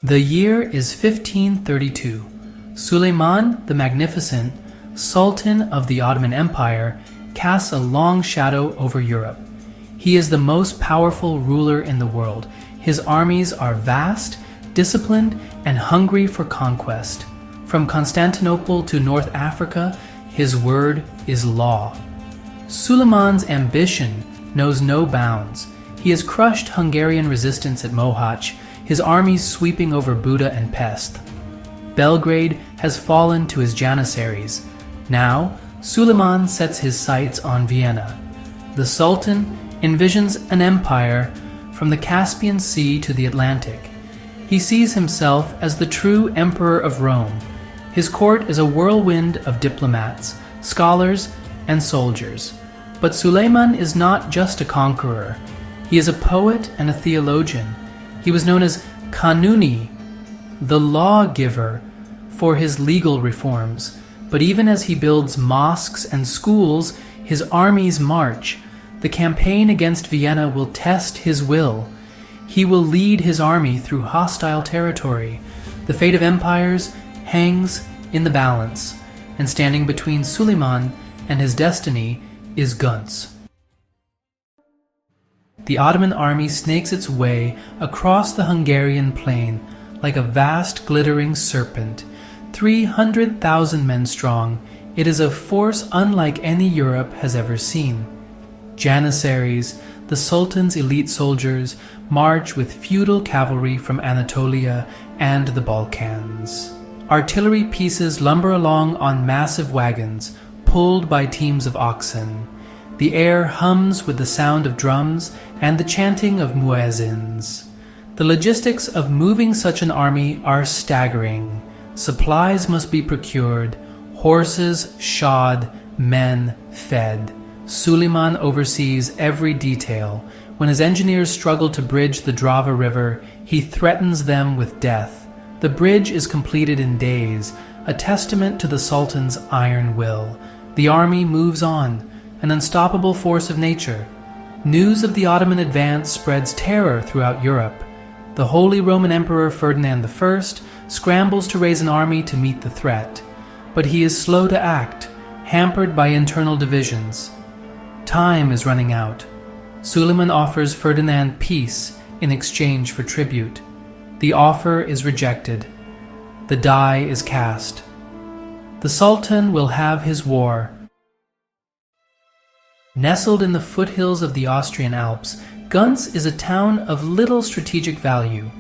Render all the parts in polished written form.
The year is 1532. Suleiman the Magnificent, Sultan of the Ottoman Empire, casts a long shadow over Europe. He is the most powerful ruler in the world. His armies are vast, disciplined, and hungry for conquest. From Constantinople to North Africa, his word is law. Suleiman's ambition knows no bounds. He has crushed Hungarian resistance at Mohacs, his armies sweeping over Buda and Pest. Belgrade has fallen to his janissaries. Now, Suleiman sets his sights on Vienna. The Sultan envisions an empire from the Caspian Sea to the Atlantic. He sees himself as the true emperor of Rome. His court is a whirlwind of diplomats, scholars, and soldiers. But Suleiman is not just a conqueror. He is a poet and a theologian. He was known as Kanuni, the lawgiver, for his legal reforms. But even as he builds mosques and schools, his armies march. The campaign against Vienna will test his will. He will lead his army through hostile territory. The fate of empires hangs in the balance, and standing between Suleiman and his destiny is Guntz. The Ottoman army snakes its way across the Hungarian plain like a vast glittering serpent. 300,000 men strong, it is a force unlike any Europe has ever seen. Janissaries, the Sultan's elite soldiers, march with feudal cavalry from Anatolia and the Balkans. Artillery pieces lumber along on massive wagons, pulled by teams of oxen. The air hums with the sound of drums and the chanting of muezzins. The logistics of moving such an army are staggering. Supplies must be procured, horses shod, men fed. Suleiman oversees every detail. When his engineers struggle to bridge the Drava River, he threatens them with death. The bridge is completed in days, a testament to the Sultan's iron will. The army moves on, an unstoppable force of nature. News of the Ottoman advance spreads terror throughout Europe. The Holy Roman Emperor Ferdinand I scrambles to raise an army to meet the threat, but he is slow to act, hampered by internal divisions. Time is running out. Suleiman offers Ferdinand peace in exchange for tribute. The offer is rejected. The die is cast. The Sultan will have his war. Nestled in the foothills of the Austrian Alps, Guntz is a town of little strategic value.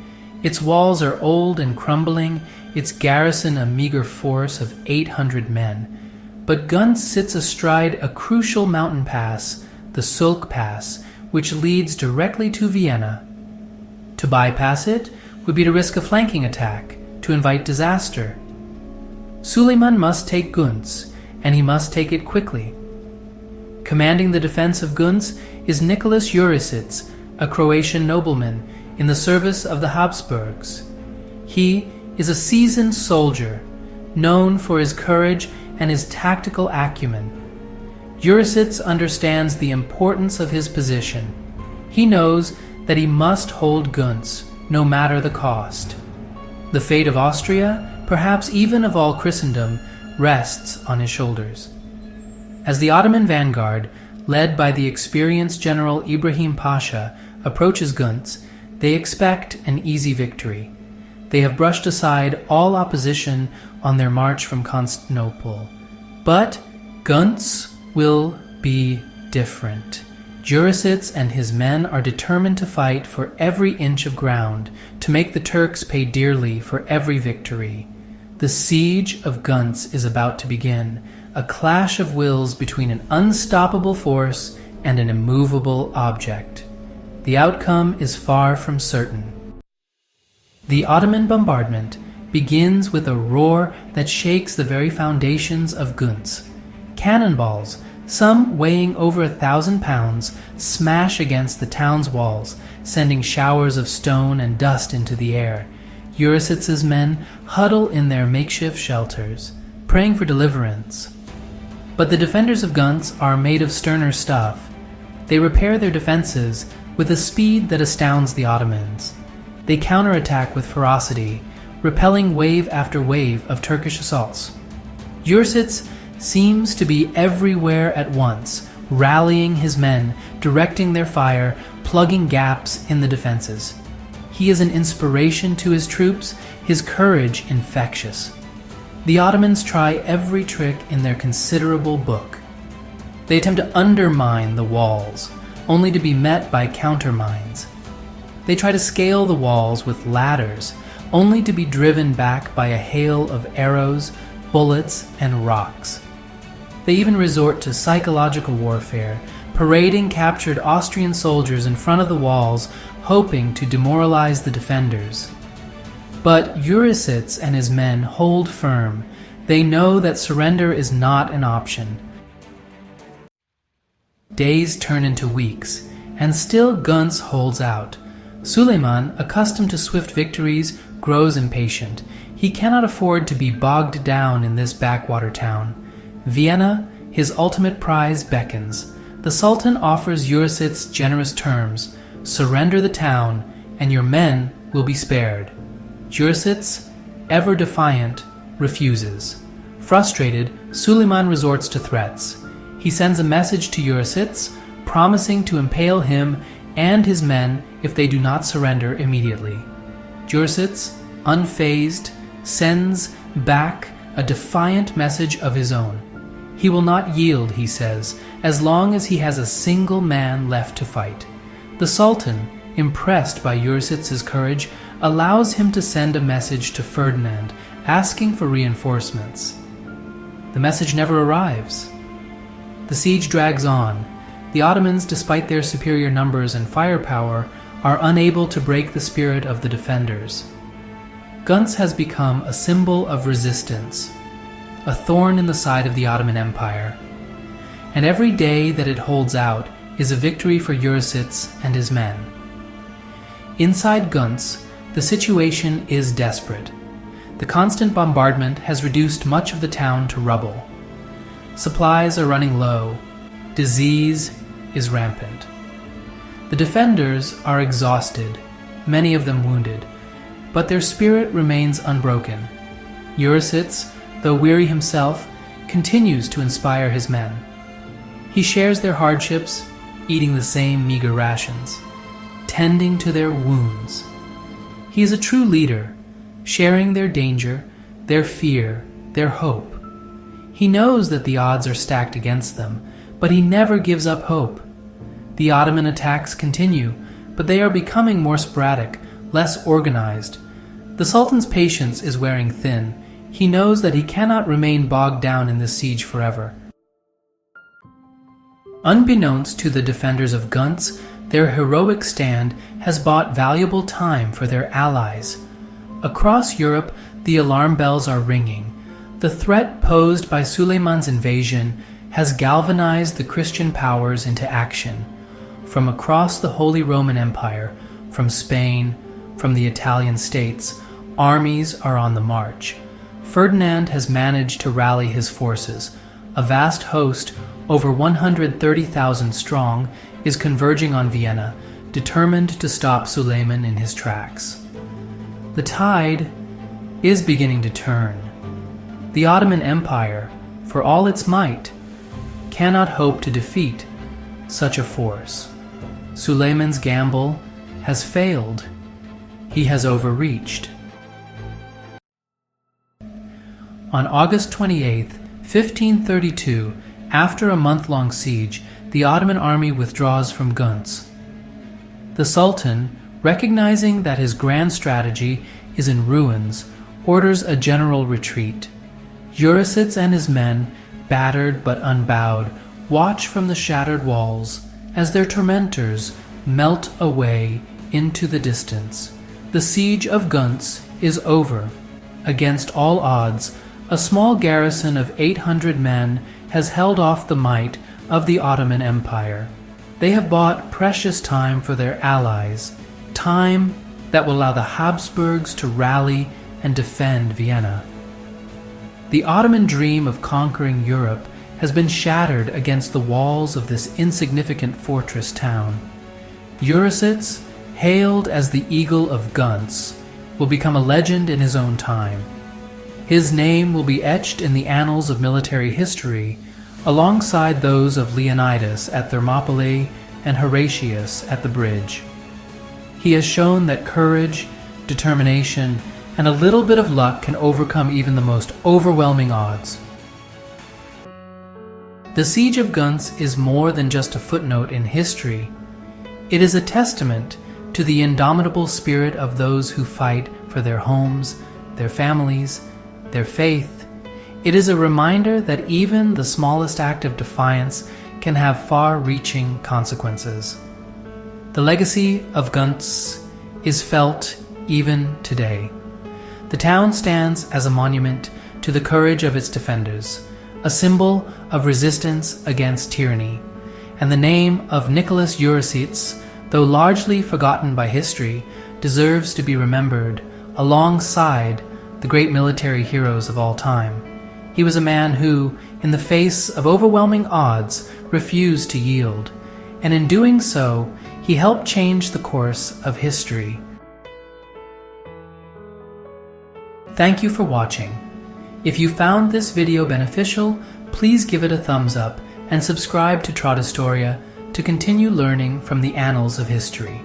Its walls are old and crumbling, its garrison a meager force of 800 men. But Guntz sits astride a crucial mountain pass, the Sulk Pass, which leads directly to Vienna. To bypass it would be to risk a flanking attack, to invite disaster. Suleiman must take Guntz, and he must take it quickly. Commanding the defense of Guntz is Nikola Jurišić, a Croatian nobleman in the service of the Habsburgs. He is a seasoned soldier, known for his courage and his tactical acumen. Jurišić understands the importance of his position. He knows that he must hold Guntz, no matter the cost. The fate of Austria, perhaps even of all Christendom, rests on his shoulders. As the Ottoman vanguard, led by the experienced General Ibrahim Pasha, approaches Guntz, they expect an easy victory. They have brushed aside all opposition on their march from Constantinople. But Guntz will be different. Jurišić and his men are determined to fight for every inch of ground, to make the Turks pay dearly for every victory. The siege of Guntz is about to begin, a clash of wills between an unstoppable force and an immovable object. The outcome is far from certain. The Ottoman bombardment begins with a roar that shakes the very foundations of Guntz. Cannonballs, some weighing over 1,000 pounds, smash against the town's walls, sending showers of stone and dust into the air. Jurišić's men huddle in their makeshift shelters, praying for deliverance. But the defenders of Guntz are made of sterner stuff. They repair their defenses with a speed that astounds the Ottomans. They counterattack with ferocity, repelling wave after wave of Turkish assaults. Jurišić seems to be everywhere at once, rallying his men, directing their fire, plugging gaps in the defenses. He is an inspiration to his troops, his courage infectious. The Ottomans try every trick in their considerable book. They attempt to undermine the walls, only to be met by countermines. They try to scale the walls with ladders, only to be driven back by a hail of arrows, bullets, and rocks. They even resort to psychological warfare, parading captured Austrian soldiers in front of the walls, hoping to demoralize the defenders. But Jurišić and his men hold firm. They know that surrender is not an option. Days turn into weeks, and still Guntz holds out. Suleiman, accustomed to swift victories, grows impatient. He cannot afford to be bogged down in this backwater town. Vienna, his ultimate prize, beckons. The Sultan offers Jurišić generous terms. Surrender the town, and your men will be spared. Jurišić, ever defiant, refuses. Frustrated, Suleiman resorts to threats. He sends a message to Jurišić, promising to impale him and his men if they do not surrender immediately. Jurišić, unfazed, sends back a defiant message of his own. He will not yield, he says, as long as he has a single man left to fight. The Sultan, impressed by Jurišić's courage, allows him to send a message to Ferdinand, asking for reinforcements. The message never arrives. The siege drags on. The Ottomans, despite their superior numbers and firepower, are unable to break the spirit of the defenders. Guntz has become a symbol of resistance, a thorn in the side of the Ottoman Empire. And every day that it holds out is a victory for Jurišić and his men. Inside Guntz, the situation is desperate. The constant bombardment has reduced much of the town to rubble. Supplies are running low. Disease is rampant. The defenders are exhausted, many of them wounded, but their spirit remains unbroken. Jurišić, though weary himself, continues to inspire his men. He shares their hardships, eating the same meager rations, tending to their wounds. He is a true leader, sharing their danger, their fear, their hope. He knows that the odds are stacked against them, but he never gives up hope. The Ottoman attacks continue, but they are becoming more sporadic, less organized. The Sultan's patience is wearing thin. He knows that he cannot remain bogged down in this siege forever. Unbeknownst to the defenders of Guntz, their heroic stand has bought valuable time for their allies. Across Europe, the alarm bells are ringing. The threat posed by Suleiman's invasion has galvanized the Christian powers into action. From across the Holy Roman Empire, from Spain, from the Italian states, armies are on the march. Ferdinand has managed to rally his forces. A vast host, over 130,000 strong, is converging on Vienna, determined to stop Suleiman in his tracks. The tide is beginning to turn. The Ottoman Empire, for all its might, cannot hope to defeat such a force. Suleiman's gamble has failed. He has overreached. On August 28, 1532, after a month-long siege, the Ottoman army withdraws from Guntz. The Sultan, recognizing that his grand strategy is in ruins, orders a general retreat. Jurišić and his men, battered but unbowed, watch from the shattered walls as their tormentors melt away into the distance. The siege of Guntz is over. Against all odds, a small garrison of 800 men has held off the might of the Ottoman Empire. They have bought precious time for their allies, time that will allow the Habsburgs to rally and defend Vienna. The Ottoman dream of conquering Europe has been shattered against the walls of this insignificant fortress town. Jurišić, hailed as the Eagle of Guntz, will become a legend in his own time. His name will be etched in the annals of military history alongside those of Leonidas at Thermopylae and Horatius at the bridge. He has shown that courage, determination, and a little bit of luck can overcome even the most overwhelming odds. The Siege of Guntz is more than just a footnote in history. It is a testament to the indomitable spirit of those who fight for their homes, their families, their faith. It is a reminder that even the smallest act of defiance can have far-reaching consequences. The legacy of Guntz is felt even today. The town stands as a monument to the courage of its defenders, a symbol of resistance against tyranny, and the name of Nikola Jurišić, though largely forgotten by history, deserves to be remembered alongside the great military heroes of all time. He was a man who, in the face of overwhelming odds, refused to yield, and in doing so, he helped change the course of history. Thank you for watching. If you found this video beneficial, please give it a thumbs up and subscribe to Trot Historia to continue learning from the annals of history.